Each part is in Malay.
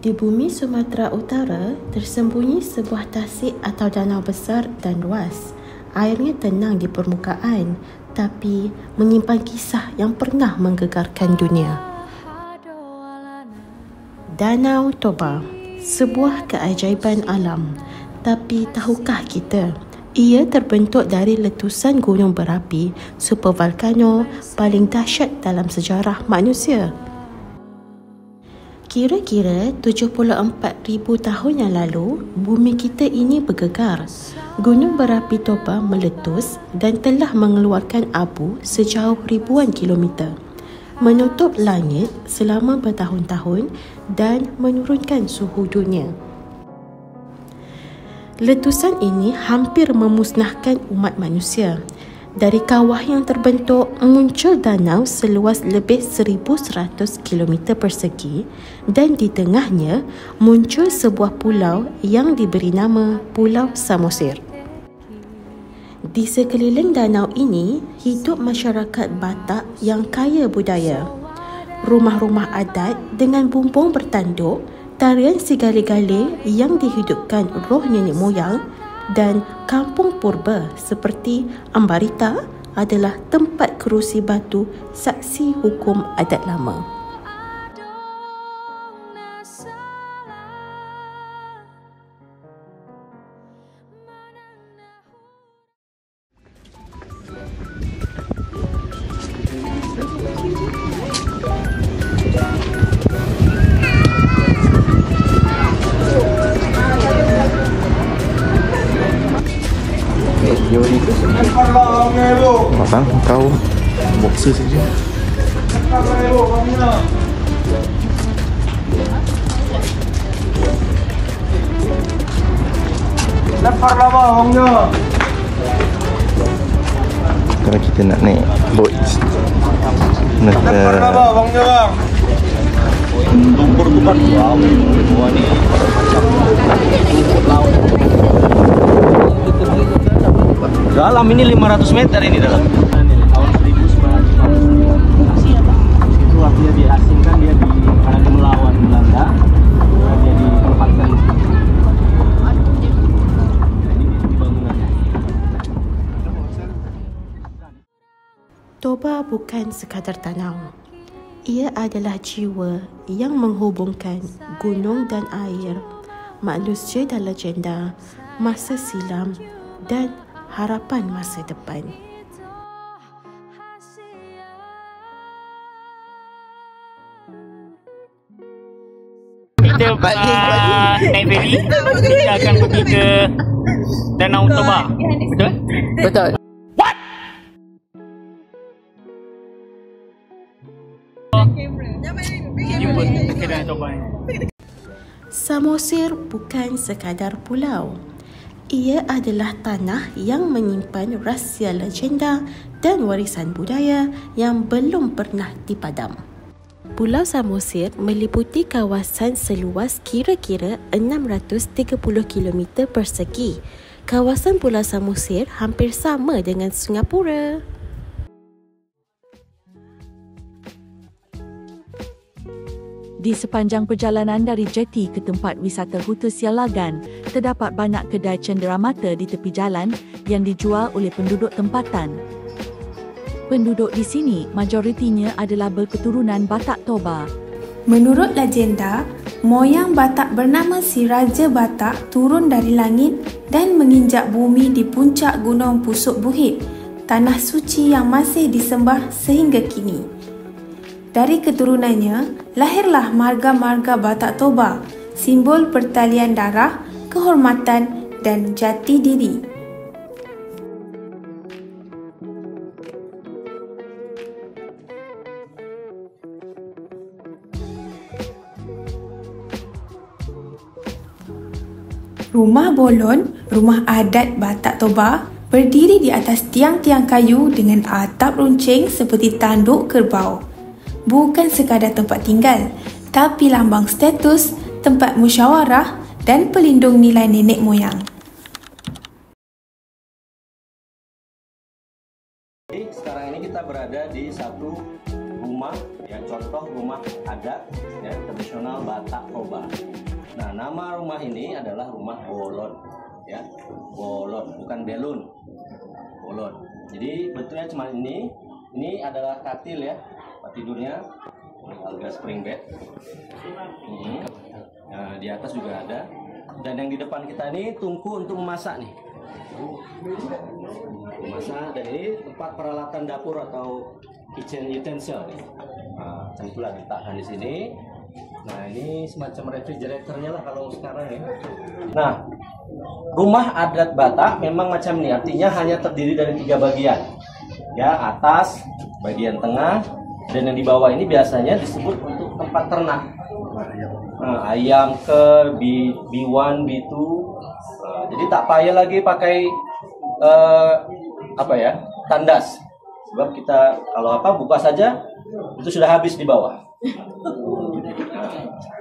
Di bumi Sumatera Utara, tersembunyi sebuah tasik atau danau besar dan luas. Airnya tenang di permukaan, tapi menyimpan kisah yang pernah menggegarkan dunia. Danau Toba, sebuah keajaiban alam. Tapi tahukah kita, ia terbentuk dari letusan gunung berapi supervolcano paling dahsyat dalam sejarah manusia. Kira-kira 74,000 tahun yang lalu, bumi kita ini bergegar. Gunung berapi Toba meletus dan telah mengeluarkan abu sejauh ribuan kilometer, menutup langit selama bertahun-tahun dan menurunkan suhu dunia. Letusan ini hampir memusnahkan umat manusia. Dari kawah yang terbentuk, muncul danau seluas lebih 1,100 km persegi dan di tengahnya muncul sebuah pulau yang diberi nama Pulau Samosir. Di sekeliling danau ini, hidup masyarakat Batak yang kaya budaya. Rumah-rumah adat dengan bumbung bertanduk, tarian sigale-gale yang dihidupkan roh nenek moyang, dan kampung purba seperti Ambarita adalah tempat kerusi batu saksi hukum adat lama. Abang, kau boxer saja. Kalau kita nak naik boat, lumpur tu kan wow ni dalam ini 500 meter ini dalam tahun 1950 itu waktu dia diasingkan, dia karena melawan Belanda, dia ditempatkan di sini. Ini bangunannya. Toba bukan sekadar danau. Ia adalah jiwa yang menghubungkan gunung dan air, manusia dan legenda, masa silam dan harapan masa depan. Kita naik ferry, kita akan pergi ke Danau Toba. Betul? Betul. Jumpa ke Danau Toba. Samosir bukan sekadar pulau. Ia adalah tanah yang menyimpan rahsia legenda dan warisan budaya yang belum pernah dipadam. Pulau Samosir meliputi kawasan seluas kira-kira 630 km persegi. Kawasan Pulau Samosir hampir sama dengan Singapura. Di sepanjang perjalanan dari jeti ke tempat wisata Huta Sialagan, terdapat banyak kedai cenderamata di tepi jalan yang dijual oleh penduduk tempatan. Penduduk di sini majoritinya adalah berketurunan Batak Toba. Menurut legenda, moyang Batak bernama Si Raja Batak turun dari langit dan menginjak bumi di puncak Gunung Pusuk Buhit, tanah suci yang masih disembah sehingga kini. Dari keturunannya, lahirlah marga-marga Batak Toba, simbol pertalian darah, kehormatan dan jati diri. Rumah Bolon, rumah adat Batak Toba, berdiri di atas tiang-tiang kayu dengan atap runcing seperti tanduk kerbau. Bukan sekadar tempat tinggal, tapi lambang status, tempat musyawarah dan pelindung nilai nenek moyang. Sekarang ini kita berada di satu rumah, ya contoh rumah adat, ya tradisional. tradisional Batak Toba. Nah, nama rumah ini adalah rumah bolon, ya, bolon, bukan belun, bolon. Jadi bentuknya cuma ini. Ini adalah katil ya, tempat tidurnya, agak spring bed. Nah, di atas juga ada. Dan yang di depan kita ini tungku untuk memasak nih. Memasak, dan ini tempat peralatan dapur atau kitchen utensil. Nah, itulah diletakkan di sini. Nah, ini semacam refrigeratornya lah kalau sekarang ya. Nah, rumah adat Batak memang macam ini, artinya hanya terdiri dari 3 bagian. Ya, atas, bagian tengah, dan yang di bawah ini biasanya disebut untuk tempat ternak. Nah, ayam ke B1, B2. Jadi tak payah lagi pakai tandas. Sebab kita kalau buka saja itu sudah habis di bawah.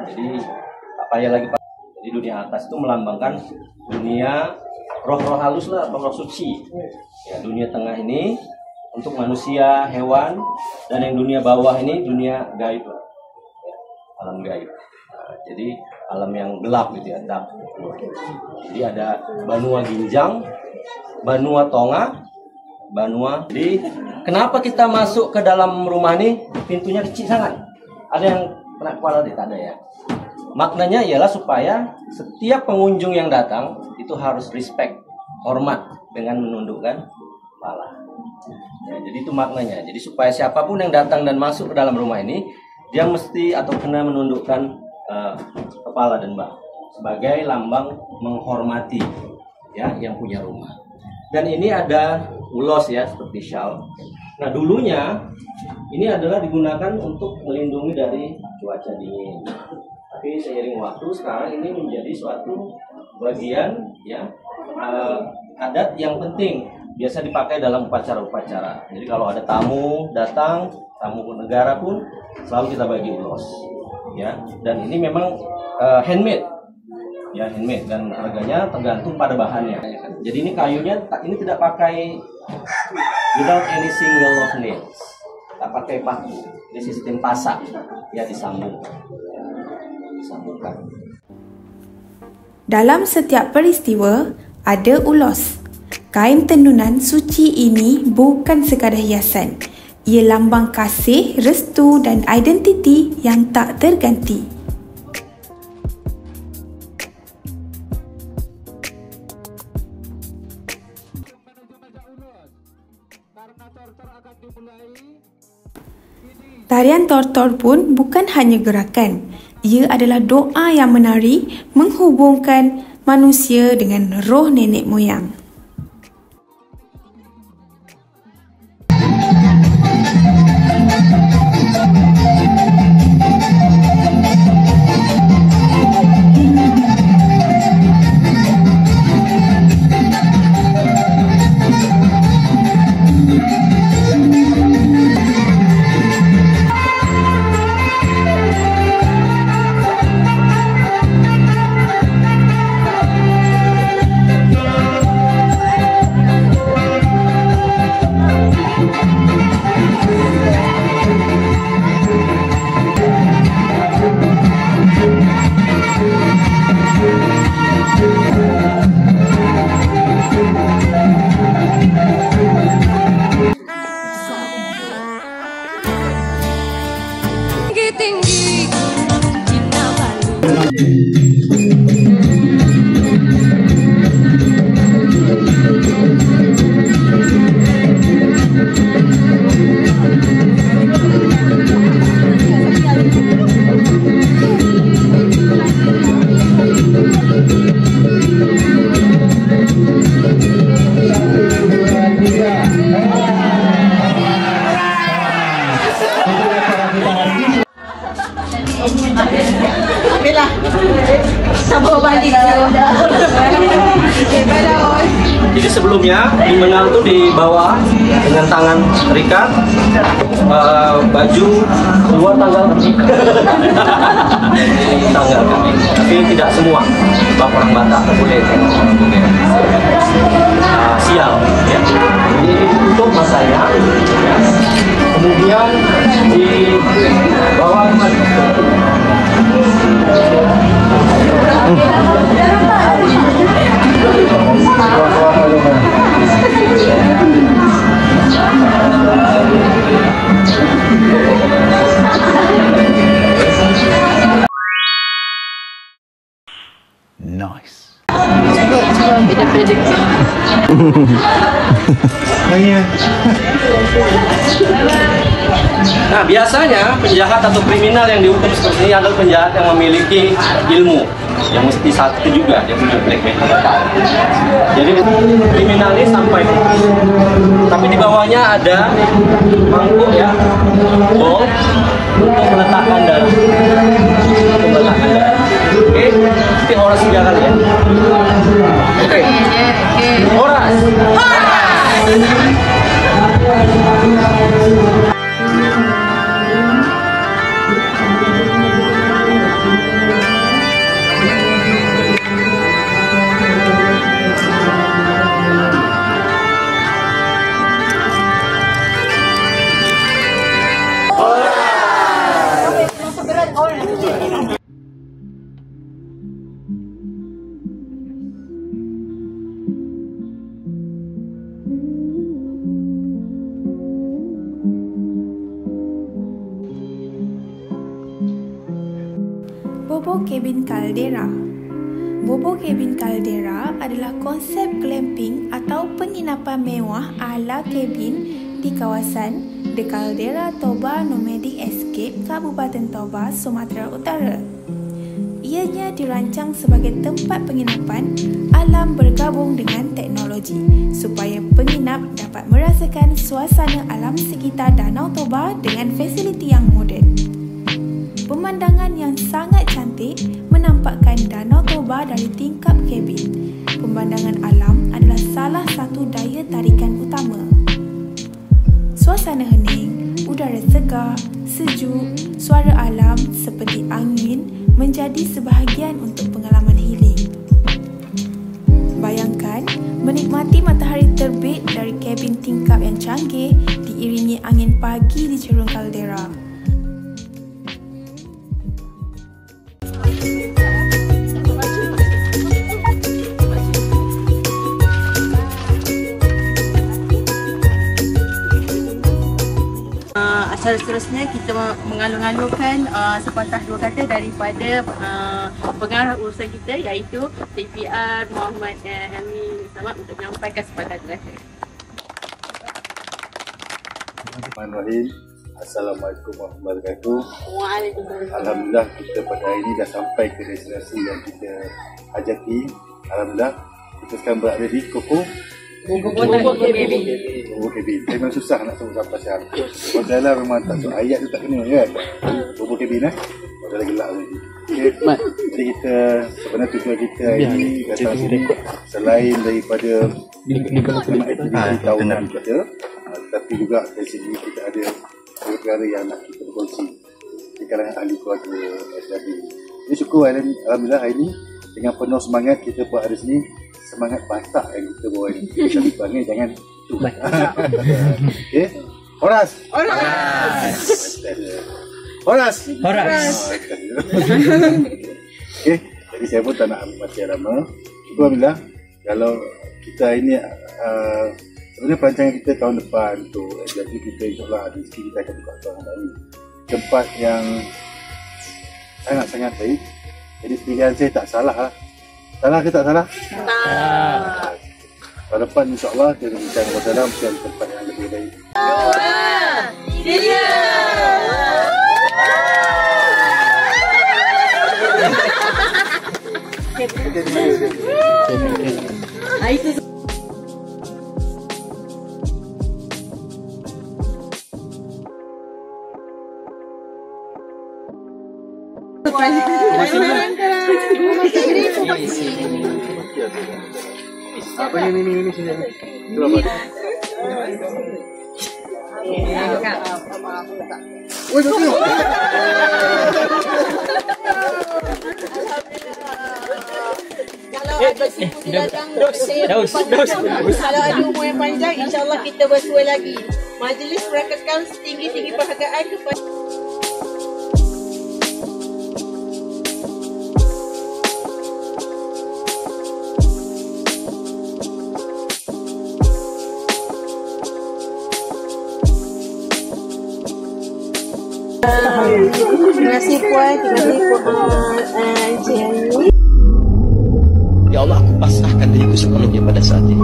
Jadi tak payah lagi pakai. Jadi dunia atas itu melambangkan dunia roh-roh halus lah, roh suci. Ya, dunia tengah ini untuk manusia, hewan, dan yang dunia bawah ini dunia gaib, ya, alam gaib. Nah, jadi alam yang gelap gitu ya. Jadi ada Banua Ginjang, Banua Tonga, Banua. Jadi kenapa kita masuk ke dalam rumah ini? Pintunya kecil sangat. Ada yang kena kepala tidak ada ya. Maknanya ialah supaya setiap pengunjung yang datang itu harus respect, hormat dengan menundukkan kepala. Ya, jadi itu maknanya. Jadi supaya siapapun yang datang dan masuk ke dalam rumah ini, dia mesti atau kena menundukkan kepala dan bahu sebagai lambang menghormati ya yang punya rumah. Dan ini ada ulos ya, seperti shawl. Nah, dulunya ini adalah digunakan untuk melindungi dari cuaca dingin. Tapi seiring waktu sekarang ini menjadi suatu bagian ya adat yang penting, biasa dipakai dalam upacara-upacara. Jadi kalau ada tamu datang, tamu negara pun selalu kita bagi ulos. Ya, dan ini memang handmade. Ya, handmade, dan harganya tergantung pada bahannya. Jadi ini kayunya ini tidak pakai without any single of nails. Tak pakai paku. Ini sistem pasak. Ya, disambung. Disambungkan. Dalam setiap peristiwa ada ulos. Kain tenunan suci ini bukan sekadar hiasan. Ia lambang kasih, restu dan identiti yang tak terganti. Tarian tortor pun bukan hanya gerakan. Ia adalah doa yang menari menghubungkan manusia dengan roh nenek moyang. Jadi sebelumnya di menang tuh di bawah dengan tangan terikat, baju keluar tanggal tapi tidak semua, sebab orang Batak boleh sial ya. Jadi ditutup masanya ya. Kemudian di bawah Nice. Nah, biasanya penjahat atau kriminal yang dihukum seperti ini adalah penjahat yang memiliki ilmu, yang mesti satu juga, dia punya black metal. Jadi kriminal ini sampai, tapi di bawahnya ada mangkuk ya, bowl untuk meletakkan darah. Untuk meletakkan darah. Oke, mesti Horas 3 kali ya. Oke. Horas. Bobo Cabin Caldera. Bobo Cabin Caldera adalah konsep glamping atau penginapan mewah ala kabin di kawasan The Caldera Toba Nomadic Escape, Kabupaten Toba, Sumatera Utara. Ianya dirancang sebagai tempat penginapan alam bergabung dengan teknologi supaya penginap dapat merasakan suasana alam sekitar Danau Toba dengan fasiliti yang moden. Pemandangan yang sangat cantik menampakkan Danau Toba dari tingkap kabin. Pemandangan alam adalah salah satu daya tarikan utama. Suasana hening, udara segar, sejuk, suara alam seperti angin menjadi sebahagian untuk pengalaman healing. Bayangkan menikmati matahari terbit dari kabin tingkap yang canggih diiringi angin pagi di cerung kaldera. Seterusnya kita mengalur-alurkan sepatah dua kata daripada pengarah urusan kita, iaitu TPR Muhammad Helmi Samad untuk menyampaikan sepatah dua kata. Bismillahirrahmanirrahim. Assalamualaikum warahmatullahi wabarakatuh. Waalaikumsalam. Alhamdulillah kita pada hari ini dah sampai ke destinasi yang kita hajati. Alhamdulillah kita sekarang berada di Bobo Cabin. Memang susah nak sebut sampai sekarang. Padahal memang tak sebut ayat tu tak kena kan. Bobo Cabin dah lagi gelap tadi. Okay. Jadi kita sebenarnya tujuan kita ini datang sini selain daripada aktiviti tahunan kita, tapi juga dari sini kita ada perkara yang nak kita berkongsi di kalangan ahli keluarga SLB. Jadi syukur alhamdulillah hari ini dengan penuh semangat kita buat ada sini. Semangat batak yang kita bawa ni. Kita panggil jangan tu. Okey. Horas. Okey. Jadi saya pun tak nak ambil masa lama. Alhamdulillah kalau kita ini sebenarnya perancangan kita tahun depan tu, jadi kita insyaAllah di sini kita akan buka tahun baru. Tempat yang sangat-sangat baik. Jadi pilihan saya tak salah lah. Salah ke tak salah? Tak. Tahun depan insyaAllah kita bincang dalam tempat yang lebih baik. 2, 3. Itu Apa ini sini. Berapa? Woi, betul. kalau ada sipu datang kalau ada umur yang panjang, insyaAllah kita bersua lagi. Majlis merakamkan setinggi-tinggi penghargaan kepada kasih Puan, terima kasih Encik Ani. Ya Allah, aku pasrahkan diriku sepenuhnya pada saat ini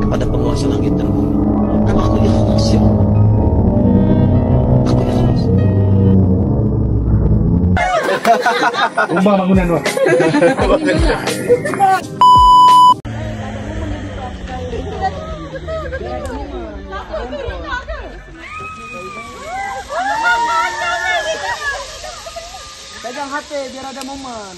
kepada penguasa langit dan bumi. Karena aku ikhlas, ya Allah. Aku ikhlas. Rumah bangunan dua. Pegang hati biar ada momen.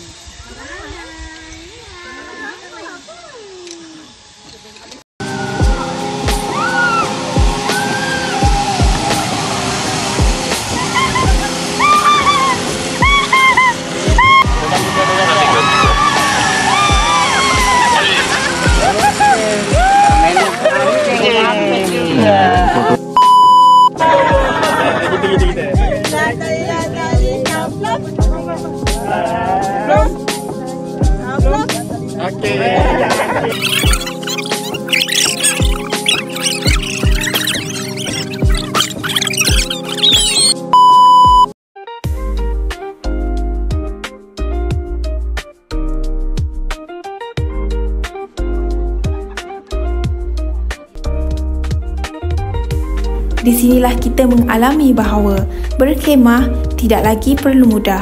Di sinilah kita mengalami bahawa berkhemah tidak lagi perlu mudah.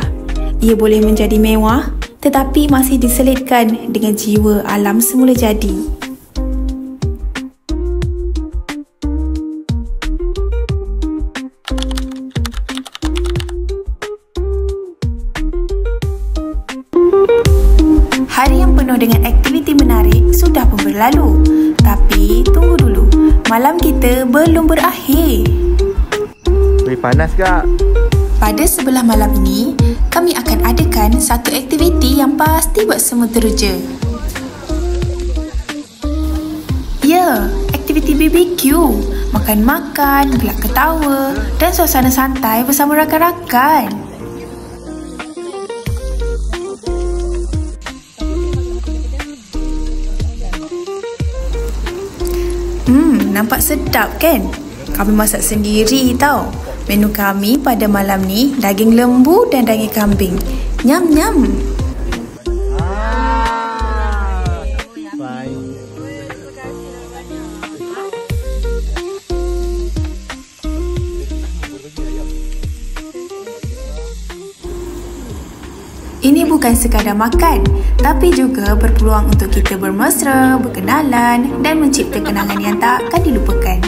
Ia boleh menjadi mewah tetapi masih diselitkan dengan jiwa alam semula jadi. Hari yang penuh dengan aktiviti menarik sudah pun berlalu. Tapi tunggu dulu, malam kita belum berakhir. Weh, panas kak. Pada sebelah malam ini, kami akan adakan satu aktiviti yang pasti buat semua teruja. Ya, aktiviti BBQ. Makan-makan, gelak ketawa dan suasana santai bersama rakan-rakan. Nampak sedap kan? Kami masak sendiri tau. Menu kami pada malam ni daging lembu dan daging kambing. Nyam-nyam. Ini bukan sekadar makan, tapi juga berpeluang untuk kita bermesra, berkenalan dan mencipta kenangan yang tak akan dilupakan.